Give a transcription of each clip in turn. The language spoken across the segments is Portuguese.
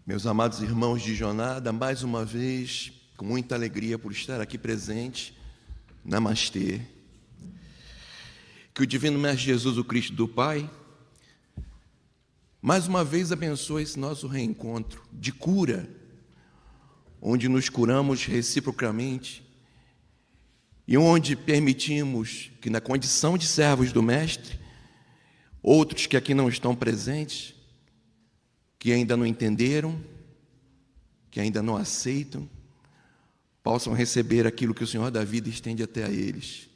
Meus amados irmãos de jornada, mais uma vez, com muita alegria por estar aqui presente, namastê. Que o Divino Mestre Jesus, o Cristo do Pai, mais uma vez abençoe esse nosso reencontro de cura, onde nos curamos reciprocamente e onde permitimos que, na condição de servos do Mestre, outros que aqui não estão presentes, que ainda não entenderam, que ainda não aceitam, possam receber aquilo que o Senhor da vida estende até a eles.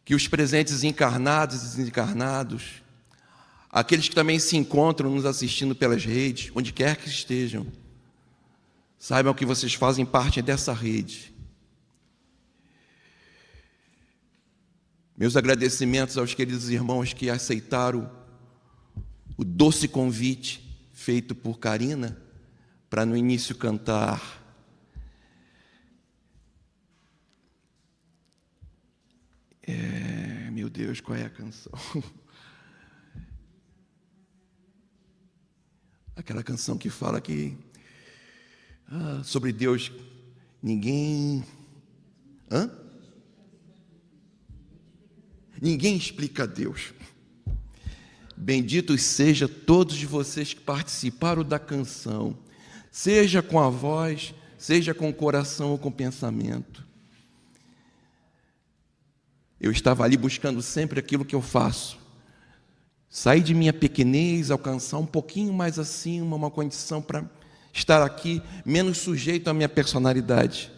Que os presentes encarnados e desencarnados, aqueles que também se encontram nos assistindo pelas redes, onde quer que estejam, saibam que vocês fazem parte dessa rede. Meus agradecimentos aos queridos irmãos que aceitaram o doce convite feito por Karina para no início cantar meu Deus, qual é a canção? Aquela canção que fala que sobre Deus ninguém explica Deus. Benditos sejam todos vocês que participaram da canção, seja com a voz, seja com o coração ou com o pensamento. Eu estava ali buscando sempre aquilo que eu faço, sair de minha pequenez, alcançar um pouquinho mais acima, uma condição para estar aqui, menos sujeito à minha personalidade,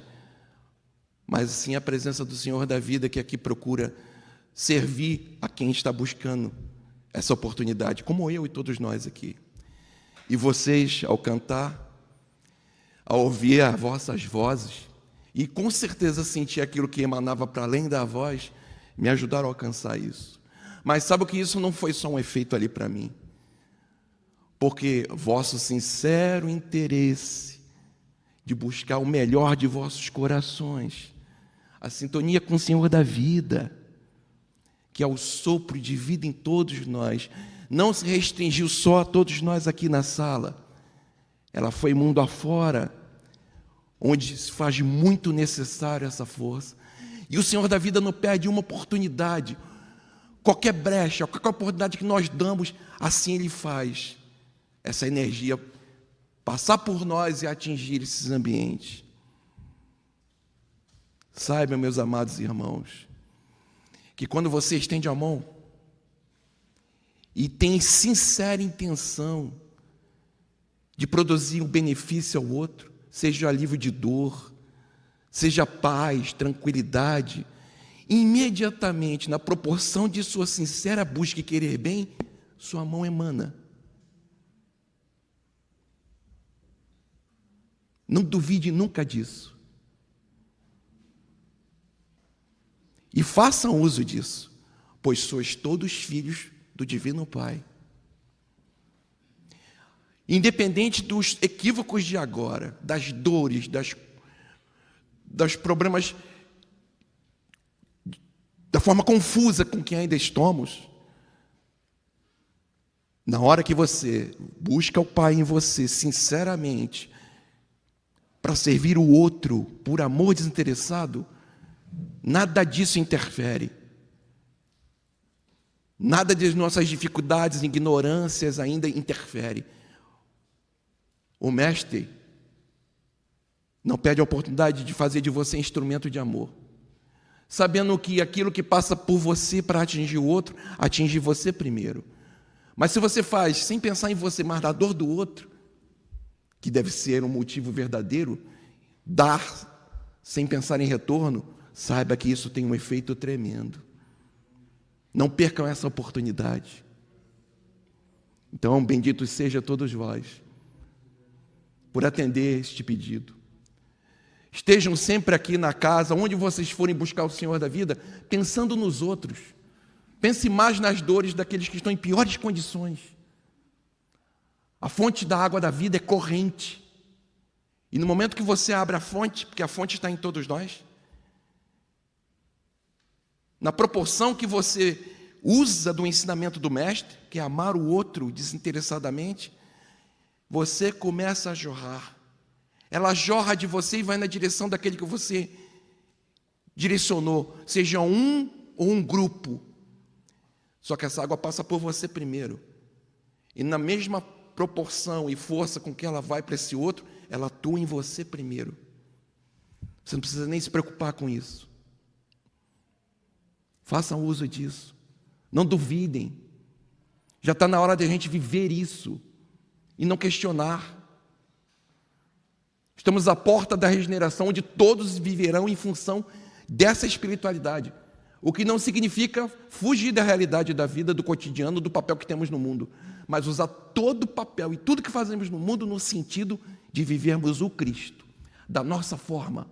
mas sim a presença do Senhor da vida, que aqui procura servir a quem está buscando essa oportunidade, como eu e todos nós aqui. E vocês, ao cantar, ao ouvir as vossas vozes, e com certeza sentir aquilo que emanava para além da voz, me ajudaram a alcançar isso. Mas sabe que isso não foi só um efeito ali para mim, porque vosso sincero interesse de buscar o melhor de vossos corações, a sintonia com o Senhor da vida, que é o sopro de vida em todos nós, não se restringiu só a todos nós aqui na sala. Ela foi mundo afora, onde se faz muito necessário essa força. E o Senhor da vida não perde uma oportunidade. Qualquer brecha, qualquer oportunidade que nós damos, assim Ele faz essa energia passar por nós e atingir esses ambientes. Saibam, meus amados irmãos, que quando você estende a mão e tem sincera intenção de produzir um benefício ao outro, seja alívio de dor, seja paz, tranquilidade, imediatamente, na proporção de sua sincera busca e querer bem, sua mão emana. Não duvide nunca disso. E façam uso disso, pois sois todos filhos do Divino Pai. Independente dos equívocos de agora, das dores, dos problemas, da forma confusa com que ainda estamos, na hora que você busca o Pai em você, sinceramente, para servir o outro por amor desinteressado, nada disso interfere. Nada das nossas dificuldades, ignorâncias ainda interfere. O Mestre não perde a oportunidade de fazer de você instrumento de amor, sabendo que aquilo que passa por você para atingir o outro, atinge você primeiro. Mas se você faz sem pensar em você, mas na dor do outro, que deve ser um motivo verdadeiro, dar sem pensar em retorno, saiba que isso tem um efeito tremendo. Não percam essa oportunidade. Então, benditos sejam todos vós por atender este pedido. Estejam sempre aqui na casa, onde vocês forem buscar o Senhor da vida, pensando nos outros. Pense mais nas dores daqueles que estão em piores condições. A fonte da água da vida é corrente. E no momento que você abre a fonte, porque a fonte está em todos nós, na proporção que você usa do ensinamento do Mestre, que é amar o outro desinteressadamente, você começa a jorrar. Ela jorra de você e vai na direção daquele que você direcionou, seja um ou um grupo. Só que essa água passa por você primeiro. E na mesma proporção e força com que ela vai para esse outro, ela atua em você primeiro. Você não precisa nem se preocupar com isso. Façam uso disso. Não duvidem. Já está na hora de a gente viver isso e não questionar. Estamos à porta da regeneração, onde todos viverão em função dessa espiritualidade. O que não significa fugir da realidade da vida, do cotidiano, do papel que temos no mundo, mas usar todo o papel e tudo que fazemos no mundo no sentido de vivermos o Cristo, da nossa forma,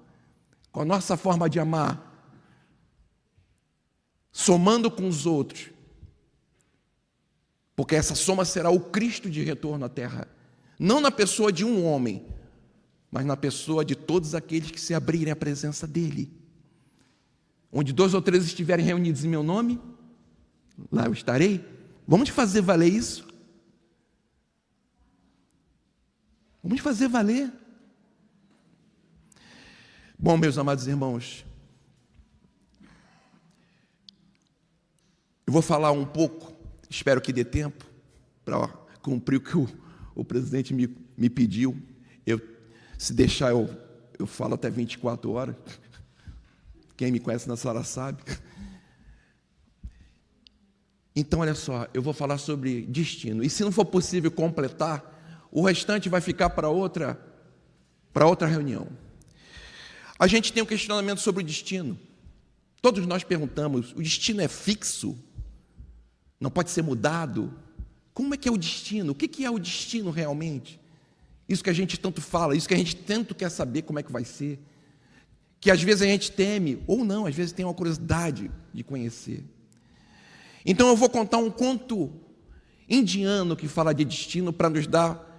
com a nossa forma de amar, somando com os outros, porque essa soma será o Cristo de retorno à terra, não na pessoa de um homem, mas na pessoa de todos aqueles que se abrirem à presença dEle. Onde 2 ou 3 estiverem reunidos em meu nome, lá eu estarei. Vamos fazer valer isso? Vamos fazer valer. Bom, meus amados irmãos, eu vou falar um pouco, espero que dê tempo, para cumprir o que o presidente me pediu. Se deixar, eu falo até 24 horas. Quem me conhece nessa hora sabe. Então, olha só, eu vou falar sobre destino. E se não for possível completar, o restante vai ficar para outra reunião. A gente tem um questionamento sobre o destino. Todos nós perguntamos, o destino é fixo? Não pode ser mudado? Como é que é o destino? O que é o destino realmente? Isso que a gente tanto fala, isso que a gente tanto quer saber como é que vai ser, que às vezes a gente teme, ou não, às vezes tem uma curiosidade de conhecer. Então eu vou contar um conto indiano que fala de destino para nos dar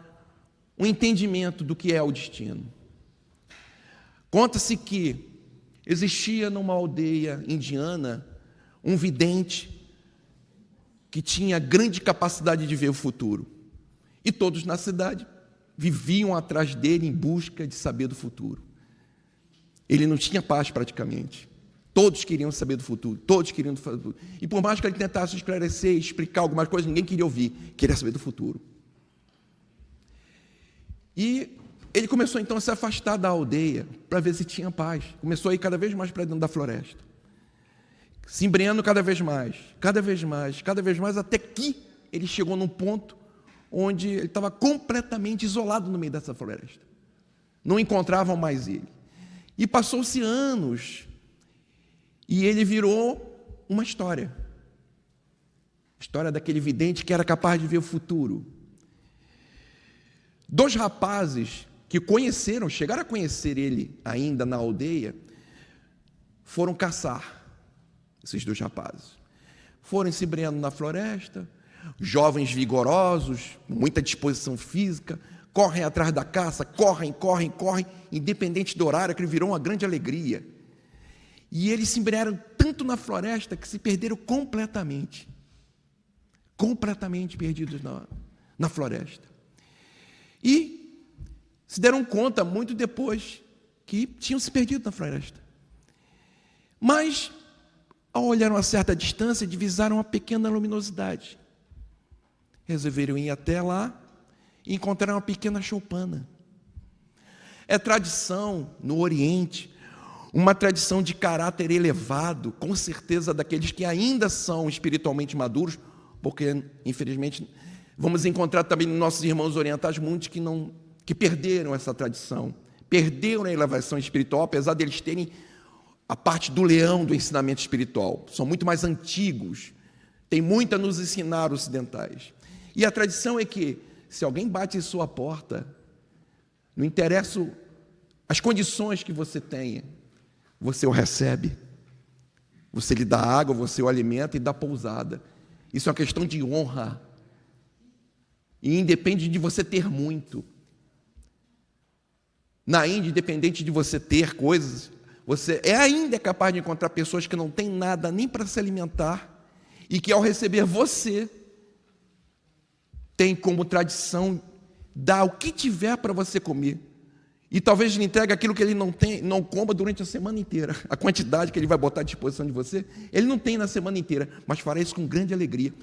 um entendimento do que é o destino. Conta-se que existia numa aldeia indiana um vidente que tinha grande capacidade de ver o futuro. E todos na cidade viviam atrás dele em busca de saber do futuro. Ele não tinha paz praticamente. Todos queriam saber do futuro, todos queriam saber do futuro. E por mais que ele tentasse esclarecer, explicar algumas coisas, ninguém queria ouvir, queria saber do futuro. E ele começou então a se afastar da aldeia para ver se tinha paz. Começou a ir cada vez mais para dentro da floresta, se embrenhando cada vez mais, até que ele chegou num ponto onde ele estava completamente isolado no meio dessa floresta. Não encontravam mais ele. E passou-se anos, e ele virou uma história. A história daquele vidente que era capaz de ver o futuro. 2 rapazes que chegaram a conhecer ele ainda na aldeia, foram caçar esses 2 rapazes. Foram se embrenhando na floresta, jovens vigorosos, com muita disposição física, correm atrás da caça, correm, independente do horário, que virou uma grande alegria. E eles se embrenharam tanto na floresta que se perderam completamente perdidos na floresta. E se deram conta, muito depois, que tinham se perdido na floresta. Mas, ao olhar a uma certa distância, divisaram uma pequena luminosidade. Resolveram ir até lá e encontraram uma pequena choupana. É tradição no Oriente, uma tradição de caráter elevado, com certeza daqueles que ainda são espiritualmente maduros, porque, infelizmente, vamos encontrar também nos nossos irmãos orientais muitos que perderam essa tradição, perderam a elevação espiritual, apesar deles terem a parte do leão do ensinamento espiritual. São muito mais antigos, têm muito a nos ensinar ocidentais. E a tradição é que, se alguém bate em sua porta, não interessa as condições que você tenha, você o recebe, você lhe dá água, você o alimenta e dá pousada. Isso é uma questão de honra. E independe de você ter muito. Na Índia, independente de você ter coisas, você ainda é capaz de encontrar pessoas que não têm nada nem para se alimentar e que, ao receber você, tem como tradição dá o que tiver para você comer. E talvez lhe entregue aquilo que ele não coma durante a semana inteira. A quantidade que ele vai botar à disposição de você, ele não tem na semana inteira, mas fará isso com grande alegria.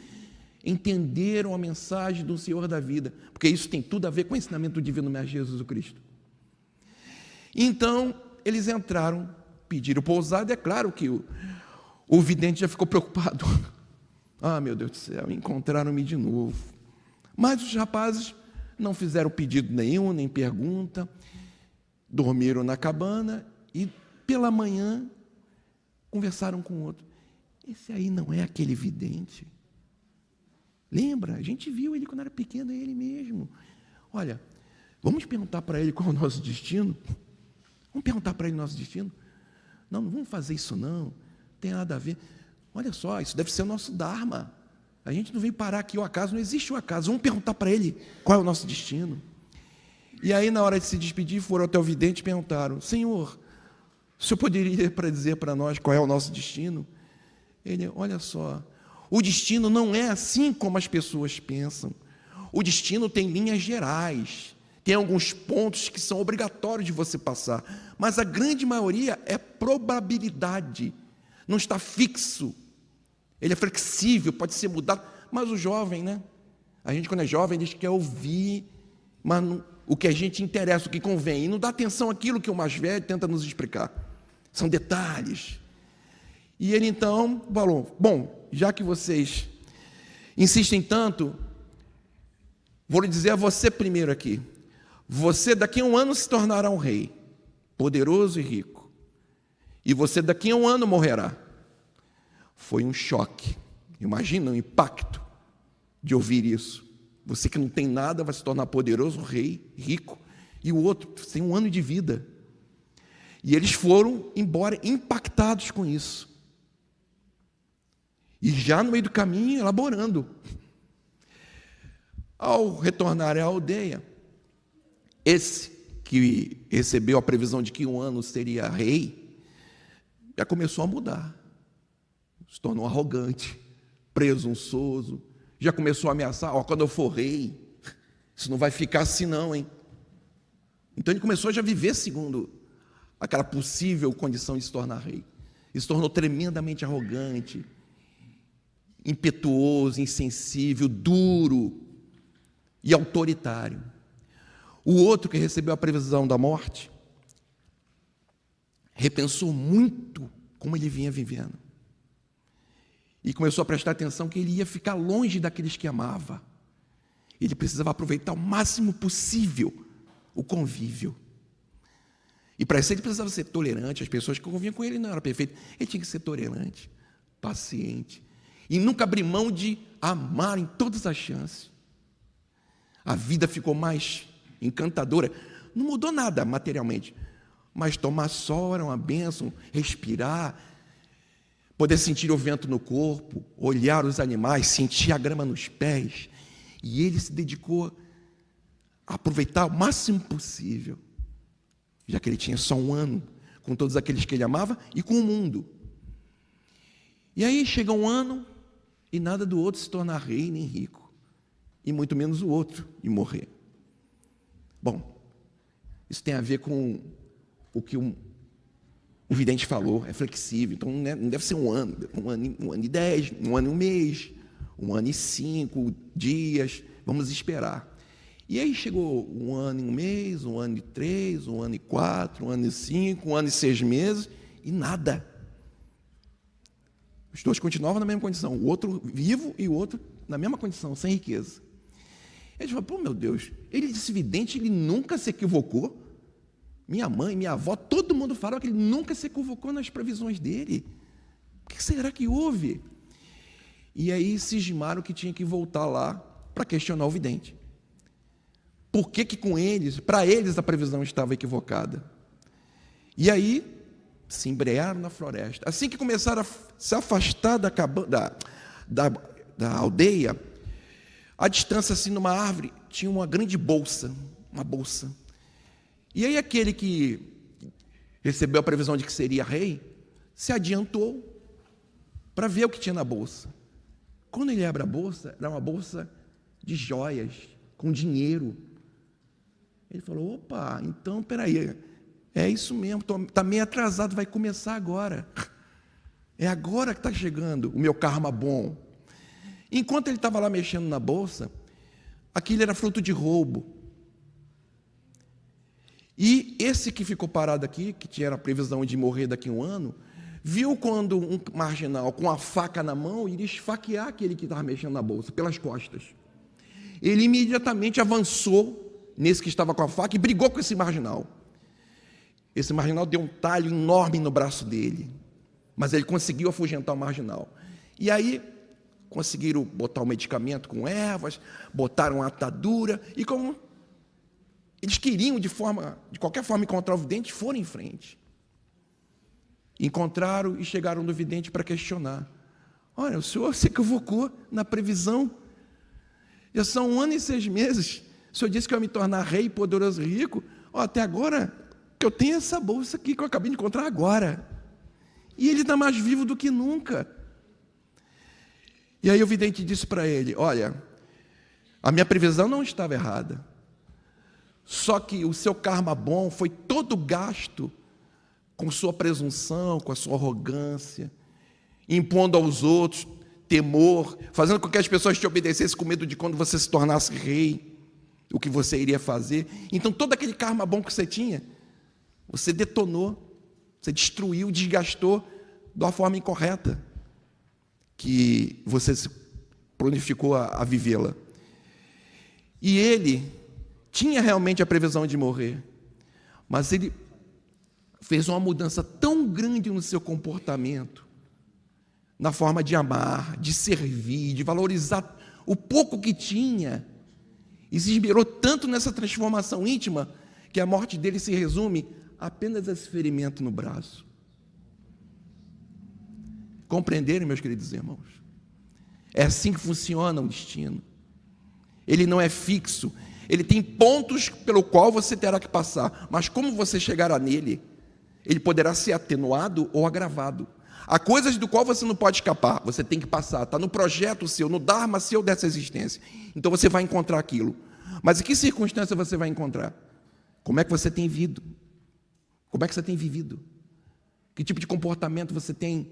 Entenderam a mensagem do Senhor da vida, porque isso tem tudo a ver com o ensinamento do divino Mestre Jesus Cristo. Então, eles entraram, pediram pousada, é claro que o vidente já ficou preocupado. Ah, meu Deus do céu, encontraram-me de novo. Mas os rapazes não fizeram pedido nenhum, nem pergunta, dormiram na cabana e, pela manhã, conversaram com o outro. Esse aí não é aquele vidente? Lembra? A gente viu ele quando era pequeno, é ele mesmo. Olha, vamos perguntar para ele qual é o nosso destino? Vamos perguntar para ele o nosso destino? Não vamos fazer isso não tem nada a ver. Olha só, isso deve ser o nosso Dharma. A gente não veio parar aqui o acaso, não existe o acaso. Vamos perguntar para ele qual é o nosso destino. E aí, na hora de se despedir, foram até o vidente e perguntaram: Senhor, o senhor poderia dizer para nós qual é o nosso destino? Ele, olha só, o destino não é assim como as pessoas pensam. O destino tem linhas gerais, tem alguns pontos que são obrigatórios de você passar, mas a grande maioria é probabilidade, não está fixo. Ele é flexível, pode ser mudado. Mas o jovem, né? A gente, quando é jovem, a gente quer ouvir, mas não, o que a gente interessa, o que convém, e não dá atenção àquilo que o mais velho tenta nos explicar. São detalhes. E ele então falou: bom, já que vocês insistem tanto, vou lhe dizer a você primeiro aqui: você daqui a um ano se tornará um rei, poderoso e rico, e você daqui a um ano morrerá. Foi um choque. Imagina o impacto de ouvir isso. Você que não tem nada vai se tornar poderoso, rei, rico, e o outro tem um ano de vida. E eles foram embora impactados com isso. E já no meio do caminho, elaborando. Ao retornar à aldeia, esse que recebeu a previsão de que um ano seria rei, já começou a mudar. Se tornou arrogante, presunçoso, já começou a ameaçar: quando eu for rei, isso não vai ficar assim não, hein? Então ele começou a já viver segundo aquela possível condição de se tornar rei. Ele se tornou tremendamente arrogante, impetuoso, insensível, duro e autoritário. O outro que recebeu a previsão da morte, repensou muito como ele vinha vivendo. E começou a prestar atenção que ele ia ficar longe daqueles que amava. Ele precisava aproveitar o máximo possível o convívio. E para isso ele precisava ser tolerante. As pessoas que conviviam com ele não eram perfeitas. Ele tinha que ser tolerante, paciente. E nunca abrir mão de amar em todas as chances. A vida ficou mais encantadora. Não mudou nada materialmente. Mas tomar sol era uma bênção, respirar, poder sentir o vento no corpo, olhar os animais, sentir a grama nos pés. E ele se dedicou a aproveitar o máximo possível, já que ele tinha só um ano, com todos aqueles que ele amava e com o mundo. E aí chega um ano e nada do outro se tornar rei nem rico, e muito menos o outro e morrer. Bom, isso tem a ver com o que o vidente falou, é flexível, então não deve ser um ano e 10, um ano e um mês, um ano e 5 dias, vamos esperar. E aí chegou um ano e um mês, um ano e 3, um ano e 4, um ano e 5, um ano e 6 meses, e nada. Os dois continuavam na mesma condição, o outro vivo e o outro na mesma condição, sem riqueza. Ele falou: meu Deus, ele disse vidente, ele nunca se equivocou. Minha mãe, minha avó, todo mundo falava que ele nunca se equivocou nas previsões dele. O que será que houve? E aí cismaram que tinha que voltar lá para questionar o vidente. Por que com eles, para eles, a previsão estava equivocada? E aí se embrearam na floresta. Assim que começaram a se afastar da aldeia, à distância, assim, numa árvore, tinha uma grande bolsa, uma bolsa. E aí aquele que recebeu a previsão de que seria rei, se adiantou para ver o que tinha na bolsa. Quando ele abre a bolsa, era uma bolsa de joias, com dinheiro, Ele falou, opa, então, peraí, é isso mesmo, está meio atrasado, vai começar agora. É agora que está chegando o meu karma bom. Enquanto ele estava lá mexendo na bolsa, aquilo era fruto de roubo. E esse que ficou parado aqui, que tinha a previsão de morrer daqui a um ano, viu quando um marginal com a faca na mão iria esfaquear aquele que estava mexendo na bolsa, pelas costas. Ele imediatamente avançou nesse que estava com a faca e brigou com esse marginal. Esse marginal deu um talho enorme no braço dele, mas ele conseguiu afugentar o marginal. E aí conseguiram botar o medicamento com ervas, botaram a atadura, e como eles queriam de qualquer forma encontrar o vidente, foram em frente. Encontraram e chegaram no vidente para questionar. Olha, o senhor se equivocou na previsão. Já são 1 ano e 6 meses. O senhor disse que eu ia me tornar rei, poderoso e rico. Até agora, que eu tenho essa bolsa aqui que eu acabei de encontrar agora. E ele está mais vivo do que nunca. E aí o vidente disse para ele, olha, a minha previsão não estava errada. Só que o seu karma bom foi todo gasto com sua presunção, com a sua arrogância, impondo aos outros temor, fazendo com que as pessoas te obedecessem com medo de quando você se tornasse rei, o que você iria fazer. Então todo aquele karma bom que você tinha, você detonou, você destruiu, desgastou de uma forma incorreta, que você se planificou a vivê-la. E ele tinha realmente a previsão de morrer, mas ele fez uma mudança tão grande no seu comportamento, na forma de amar, de servir, de valorizar o pouco que tinha, e se esmerou tanto nessa transformação íntima, que a morte dele se resume apenas a esse ferimento no braço. Compreenderam, meus queridos irmãos? É assim que funciona o destino. Ele não é fixo, ele tem pontos pelo qual você terá que passar, mas como você chegará nele, ele poderá ser atenuado ou agravado. Há coisas do qual você não pode escapar, você tem que passar, está no projeto seu, no dharma seu dessa existência. Então você vai encontrar aquilo. Mas em que circunstância você vai encontrar? Como é que você tem vivido? Como é que você tem vivido? Que tipo de comportamento você tem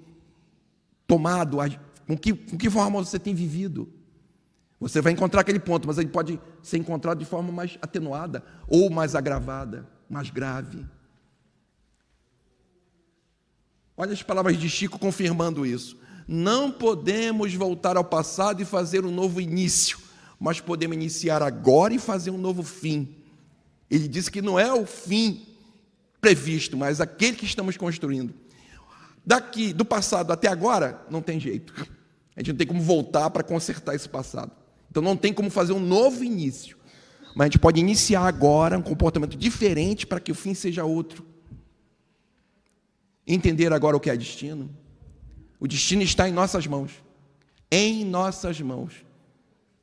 tomado? Com que forma você tem vivido? Você vai encontrar aquele ponto, mas ele pode ser encontrado de forma mais atenuada, ou mais agravada, mais grave. Olha as palavras de Chico confirmando isso. Não podemos voltar ao passado e fazer um novo início, mas podemos iniciar agora e fazer um novo fim. Ele disse que não é o fim previsto, mas aquele que estamos construindo. Daqui, do passado até agora, não tem jeito. A gente não tem como voltar para consertar esse passado. Então não tem como fazer um novo início. Mas a gente pode iniciar agora um comportamento diferente para que o fim seja outro. Entender agora o que é destino? O destino está em nossas mãos. Em nossas mãos.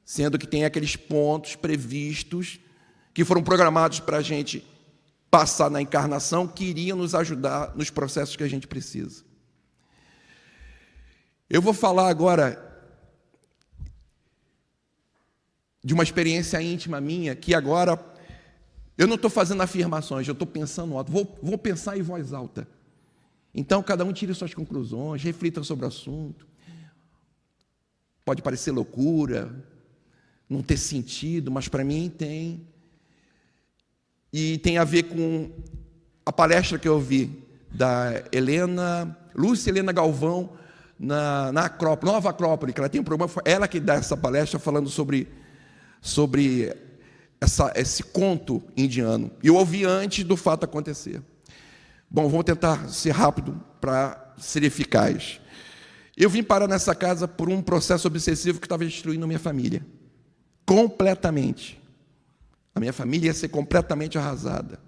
Sendo que tem aqueles pontos previstos que foram programados para a gente passar na encarnação, que iriam nos ajudar nos processos que a gente precisa. Eu vou falar agora de uma experiência íntima minha, que agora eu não estou fazendo afirmações, eu estou pensando alto, vou pensar em voz alta. Então, cada um tire suas conclusões, reflita sobre o assunto. Pode parecer loucura, não ter sentido, mas para mim tem. E tem a ver com a palestra que eu ouvi da Lúcia Helena Galvão, na Acrópole, Nova Acrópole, que ela tem um programa, ela que dá essa palestra falando sobre esse conto indiano. E eu ouvi antes do fato acontecer. Bom, vou tentar ser rápido para ser eficaz. Eu vim parar nessa casa por um processo obsessivo que estava destruindo a minha família. Completamente. A minha família ia ser completamente arrasada.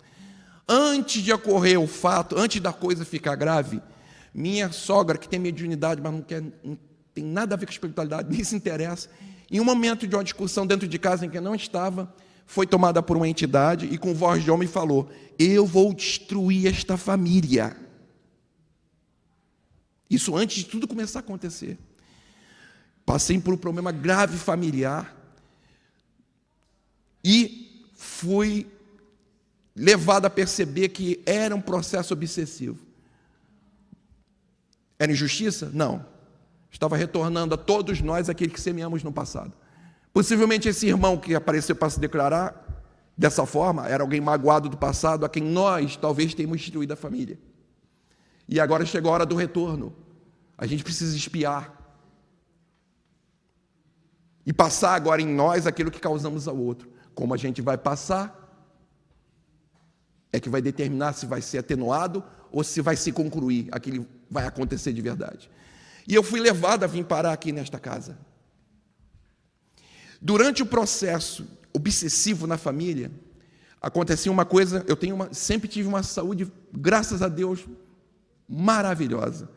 Antes de ocorrer o fato, antes da coisa ficar grave, minha sogra, que tem mediunidade, mas não tem nada a ver com espiritualidade, nem se interessa, em um momento de uma discussão dentro de casa em que eu não estava, foi tomada por uma entidade e com voz de homem falou: eu vou destruir esta família. Isso antes de tudo começar a acontecer. Passei por um problema grave familiar e fui levado a perceber que era um processo obsessivo. Era injustiça? Não. Estava retornando a todos nós aquilo que semeamos no passado. Possivelmente esse irmão que apareceu para se declarar dessa forma era alguém magoado do passado, a quem nós talvez tenhamos destruído a família. E agora chegou a hora do retorno. A gente precisa espiar e passar agora em nós aquilo que causamos ao outro. Como a gente vai passar é que vai determinar se vai ser atenuado ou se vai se concluir, aquilo vai acontecer de verdade. E eu fui levado a vir parar aqui nesta casa. Durante o processo obsessivo na família, acontecia uma coisa, sempre tive uma saúde, graças a Deus, maravilhosa.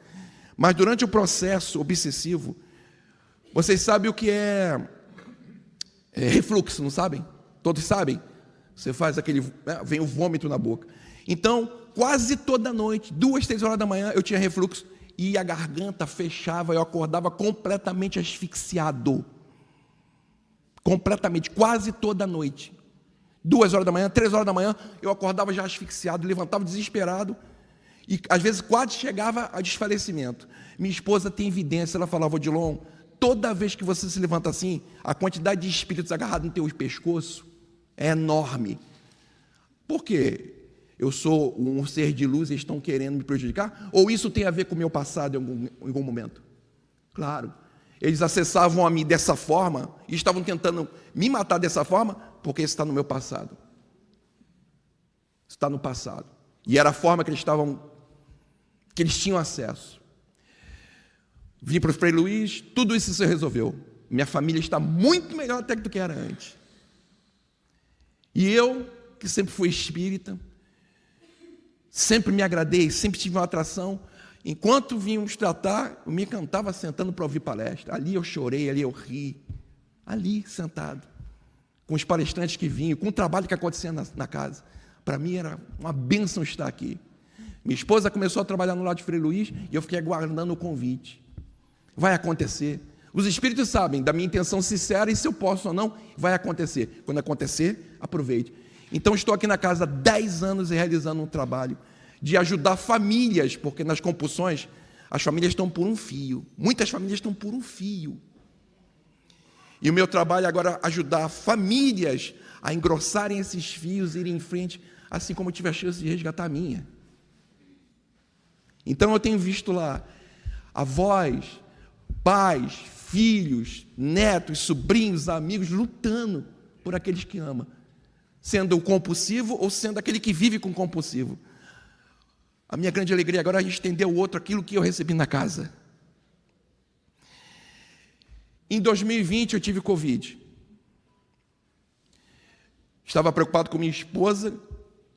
Mas durante o processo obsessivo, vocês sabem o que é refluxo, não sabem? Todos sabem? Você faz vem o vômito na boca. Então, quase toda noite, 2, 3 horas da manhã, eu tinha refluxo e a garganta fechava, eu acordava completamente asfixiado. Completamente, quase toda noite. 2 horas da manhã, 3 horas da manhã, eu acordava já asfixiado, levantava desesperado e às vezes quase chegava a desfalecimento. Minha esposa tem evidência, ela falava: Odilon, toda vez que você se levanta assim, a quantidade de espíritos agarrados no teu pescoço é enorme. Por quê? Eu sou um ser de luz e estão querendo me prejudicar? Ou isso tem a ver com o meu passado em algum momento? Claro. Eles acessavam a mim dessa forma e estavam tentando me matar dessa forma porque isso está no meu passado. Isso está no passado. E era a forma que eles tinham acesso. Vim para o Frei Luiz, tudo isso se resolveu. Minha família está muito melhor até do que era antes. E eu, que sempre fui espírita, sempre me agradei, sempre tive uma atração. Enquanto vínhamos tratar, eu me encantava sentando para ouvir palestra. Ali eu chorei, ali eu ri. Ali, sentado. Com os palestrantes que vinham, com o trabalho que acontecia na casa. Para mim era uma bênção estar aqui. Minha esposa começou a trabalhar no lado de Frei Luiz e eu fiquei aguardando o convite. Vai acontecer. Os espíritos sabem da minha intenção sincera e se eu posso ou não, vai acontecer. Quando acontecer, aproveite. Então estou aqui na casa há 10 anos e realizando um trabalho de ajudar famílias, porque nas compulsões as famílias estão por um fio. Muitas famílias estão por um fio. E o meu trabalho agora é ajudar famílias a engrossarem esses fios, irem em frente, assim como eu tive a chance de resgatar a minha. Então eu tenho visto lá avós, pais, filhos, netos, sobrinhos, amigos lutando por aqueles que amam, sendo o compulsivo ou sendo aquele que vive com compulsivo. A minha grande alegria agora é estender ao outro aquilo que eu recebi na casa. Em 2020 eu tive Covid. Estava preocupado com minha esposa,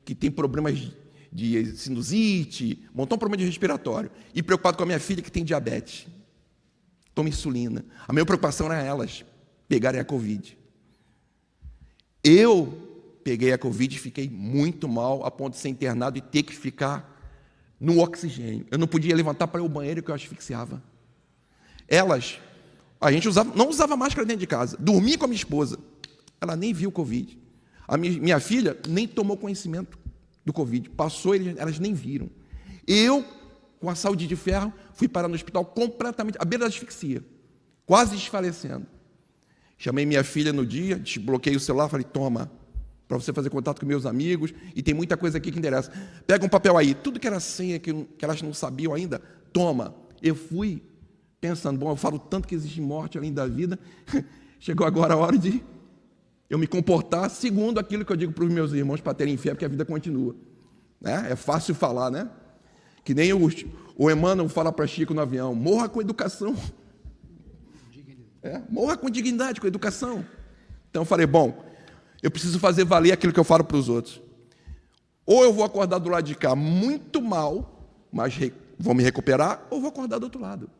que tem problemas de sinusite, um montão de problema de respiratório, e preocupado com a minha filha, que tem diabetes. Toma insulina. A minha preocupação era elas pegarem a Covid. Eu peguei a Covid e fiquei muito mal, a ponto de ser internado e ter que ficar no oxigênio. Eu não podia levantar para ir ao banheiro, que eu asfixiava. Elas, a gente não usava máscara dentro de casa, dormia com a minha esposa. Ela nem viu o Covid. A minha filha nem tomou conhecimento do Covid. Passou, elas nem viram. Eu, com a saúde de ferro, fui parar no hospital completamente, à beira da asfixia, quase desfalecendo. Chamei minha filha no dia, desbloqueei o celular, falei: toma, para você fazer contato com meus amigos, e tem muita coisa aqui que interessa. Pega um papel aí, tudo que era senha, que elas não sabiam ainda, toma. Eu fui pensando: bom, eu falo tanto que existe morte além da vida, chegou agora a hora de eu me comportar segundo aquilo que eu digo para os meus irmãos, para terem fé, porque a vida continua. Né? É fácil falar, né? Que nem o Emmanuel fala para Chico no avião: morra com educação. Morra com dignidade, com educação. Então eu falei: bom, eu preciso fazer valer aquilo que eu falo para os outros. Ou eu vou acordar do lado de cá muito mal, mas vou me recuperar, ou vou acordar do outro lado.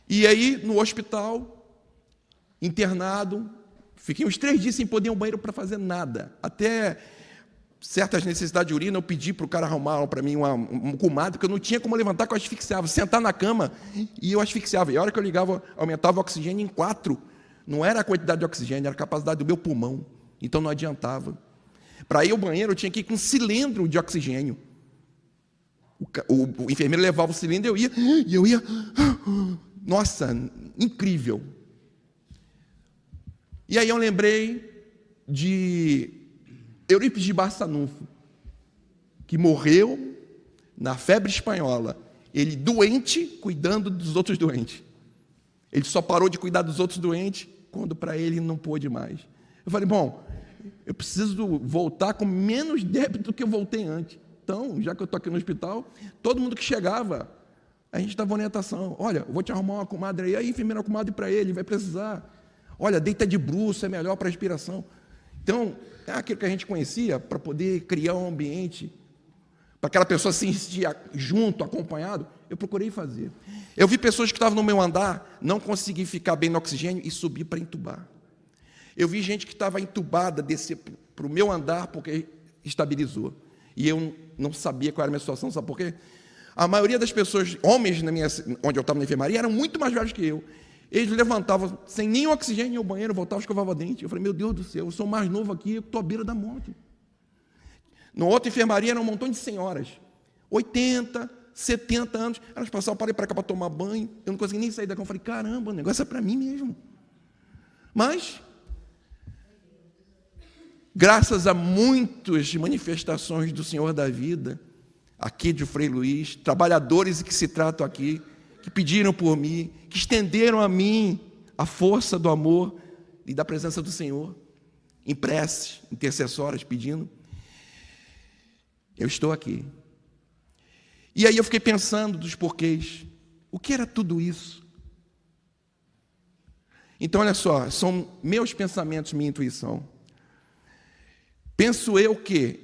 E aí, no hospital, internado, fiquei uns 3 dias sem poder ir ao banheiro para fazer nada. Até certas necessidades de urina, eu pedi para o cara arrumar para mim um comadre, porque eu não tinha como levantar, que eu asfixiava. Sentar na cama e eu asfixiava. E a hora que eu ligava, aumentava o oxigênio em 4. Não era a quantidade de oxigênio, era a capacidade do meu pulmão. Então não adiantava. Para ir ao banheiro, eu tinha que ir com um cilindro de oxigênio. O enfermeiro levava o cilindro, e eu ia. Nossa, incrível. E aí eu lembrei de Eurípides de Barçanufo, que morreu na febre espanhola. Ele doente, cuidando dos outros doentes. Ele só parou de cuidar dos outros doentes quando para ele não pôde mais. Eu falei, bom, eu preciso voltar com menos débito do que eu voltei antes. Então, já que eu estou aqui no hospital, todo mundo que chegava, a gente dava orientação. Olha, eu vou te arrumar uma comadre aí, enfermeira, uma comadre para ele, vai precisar. Olha, deita de bruço, é melhor para a respiração. Então, é aquilo que a gente conhecia para poder criar um ambiente, para aquela pessoa se sentir junto, acompanhado, eu procurei fazer. Eu vi pessoas que estavam no meu andar, não conseguir ficar bem no oxigênio e subir para entubar. Eu vi gente que estava entubada, descer para o meu andar porque estabilizou. E eu não sabia qual era a minha situação, sabe por quê? A maioria das pessoas, homens onde eu estava na enfermaria, eram muito mais velhos que eu. Eles levantavam sem nenhum oxigênio ao banheiro, voltavam, escovavam dente. Eu falei, meu Deus do céu, eu sou mais novo aqui, eu estou à beira da morte. Na outra enfermaria era um montão de senhoras, 80, 70 anos, elas passavam para ir para cá para tomar banho, eu não conseguia nem sair daqui. Eu falei, caramba, o negócio é para mim mesmo. Mas, graças a muitas manifestações do Senhor da vida, aqui de Frei Luís, trabalhadores que se tratam aqui, que pediram por mim, que estenderam a mim a força do amor e da presença do Senhor, em preces, intercessoras, pedindo, eu estou aqui. E aí eu fiquei pensando dos porquês. O que era tudo isso? Então, olha só, são meus pensamentos, minha intuição. Penso eu que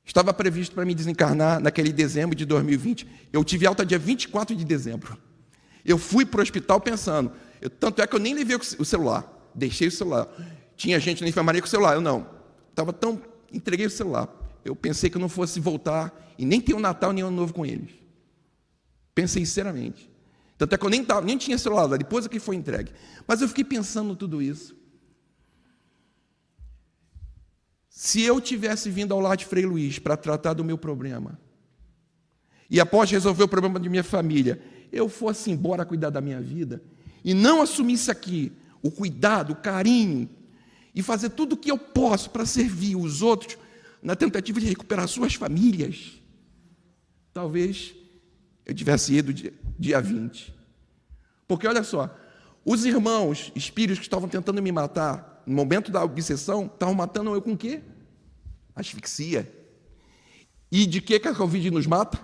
estava previsto para me desencarnar naquele dezembro de 2020. Eu tive alta dia 24 de dezembro. Eu fui para o hospital pensando, tanto é que eu nem levei o celular, deixei o celular. Tinha gente na enfermaria com o celular, eu não. Entreguei o celular. Eu pensei que eu não fosse voltar e nem ter o Natal nem o Ano Novo com eles. Pensei sinceramente. Tanto é que eu nem tinha celular lá, depois é que foi entregue. Mas eu fiquei pensando tudo isso. Se eu tivesse vindo ao lar de Frei Luís para tratar do meu problema, e após resolver o problema de minha família, eu fosse embora cuidar da minha vida, e não assumisse aqui o cuidado, o carinho, e fazer tudo o que eu posso para servir os outros, na tentativa de recuperar suas famílias, talvez eu tivesse ido dia 20. Porque, olha só, os irmãos espíritos que estavam tentando me matar, no momento da obsessão, estavam matando eu com o quê? Asfixia. E de que a Covid nos mata?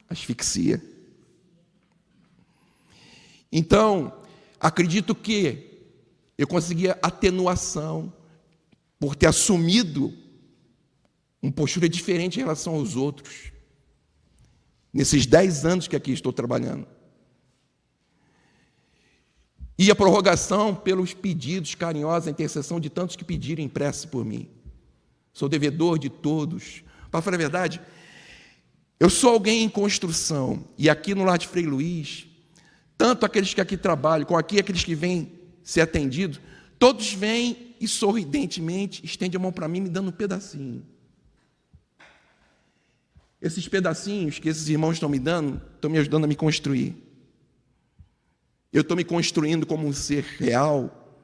Asfixia. Então, acredito que eu conseguia atenuação por ter assumido uma postura diferente em relação aos outros, nesses 10 anos que aqui estou trabalhando. E a prorrogação pelos pedidos carinhosos, a intercessão de tantos que pediram em prece por mim. Sou devedor de todos. Para falar a verdade, eu sou alguém em construção, e aqui no lar de Frei Luís, tanto aqueles que aqui trabalham, como aqui aqueles que vêm ser atendidos, todos vêm e sorridentemente estendem a mão para mim, me dando um pedacinho. Esses pedacinhos que esses irmãos estão me dando, estão me ajudando a me construir. Eu estou me construindo como um ser real,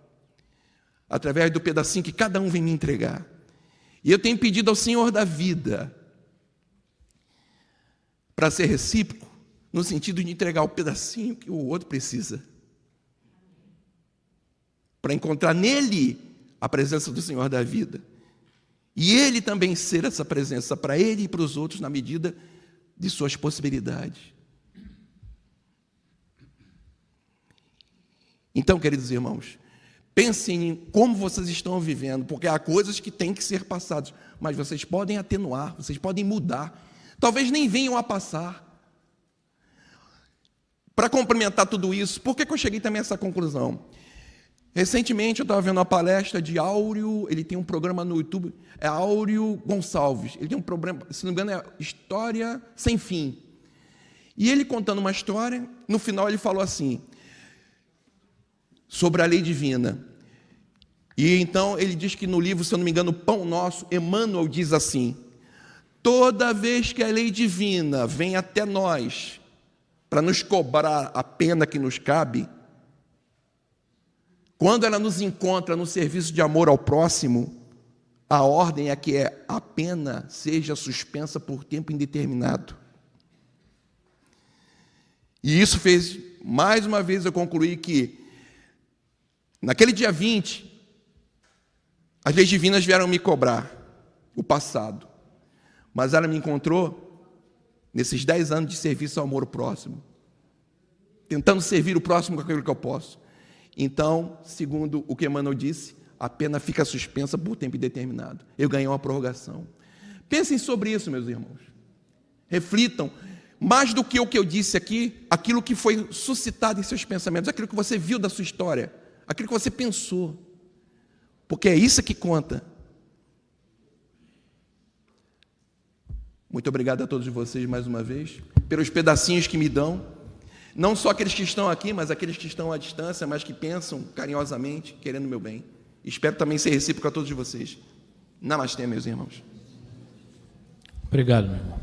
através do pedacinho que cada um vem me entregar. E eu tenho pedido ao Senhor da vida, para ser recíproco, no sentido de entregar o pedacinho que o outro precisa, para encontrar nele a presença do Senhor da vida. E ele também ser essa presença para ele e para os outros na medida de suas possibilidades. Então, queridos irmãos, pensem em como vocês estão vivendo, porque há coisas que têm que ser passadas, mas vocês podem atenuar, vocês podem mudar, talvez nem venham a passar. Para complementar tudo isso, por que eu cheguei também a essa conclusão? Recentemente eu estava vendo uma palestra de Áureo, ele tem um programa no YouTube, é Áureo Gonçalves, ele tem um programa, se não me engano, é História Sem Fim. E ele contando uma história, no final ele falou assim, sobre a lei divina. E então ele diz que no livro, se eu não me engano, Pão Nosso, Emmanuel diz assim: toda vez que a lei divina vem até nós para nos cobrar a pena que nos cabe, quando ela nos encontra no serviço de amor ao próximo, a ordem é que a pena seja suspensa por tempo indeterminado. E isso fez, mais uma vez, eu concluir que, naquele dia 20, as leis divinas vieram me cobrar o passado, mas ela me encontrou nesses 10 anos de serviço ao amor ao próximo, tentando servir o próximo com aquilo que eu posso. Então, segundo o que Emmanuel disse, a pena fica suspensa por tempo indeterminado. Eu ganhei uma prorrogação. Pensem sobre isso, meus irmãos. Reflitam, mais do que o que eu disse aqui, aquilo que foi suscitado em seus pensamentos, aquilo que você viu da sua história, aquilo que você pensou. Porque é isso que conta. Muito obrigado a todos vocês mais uma vez, pelos pedacinhos que me dão. Não só aqueles que estão aqui, mas aqueles que estão à distância, mas que pensam carinhosamente, querendo o meu bem. Espero também ser recíproco a todos vocês. Namastê, meus irmãos. Obrigado, meu irmão.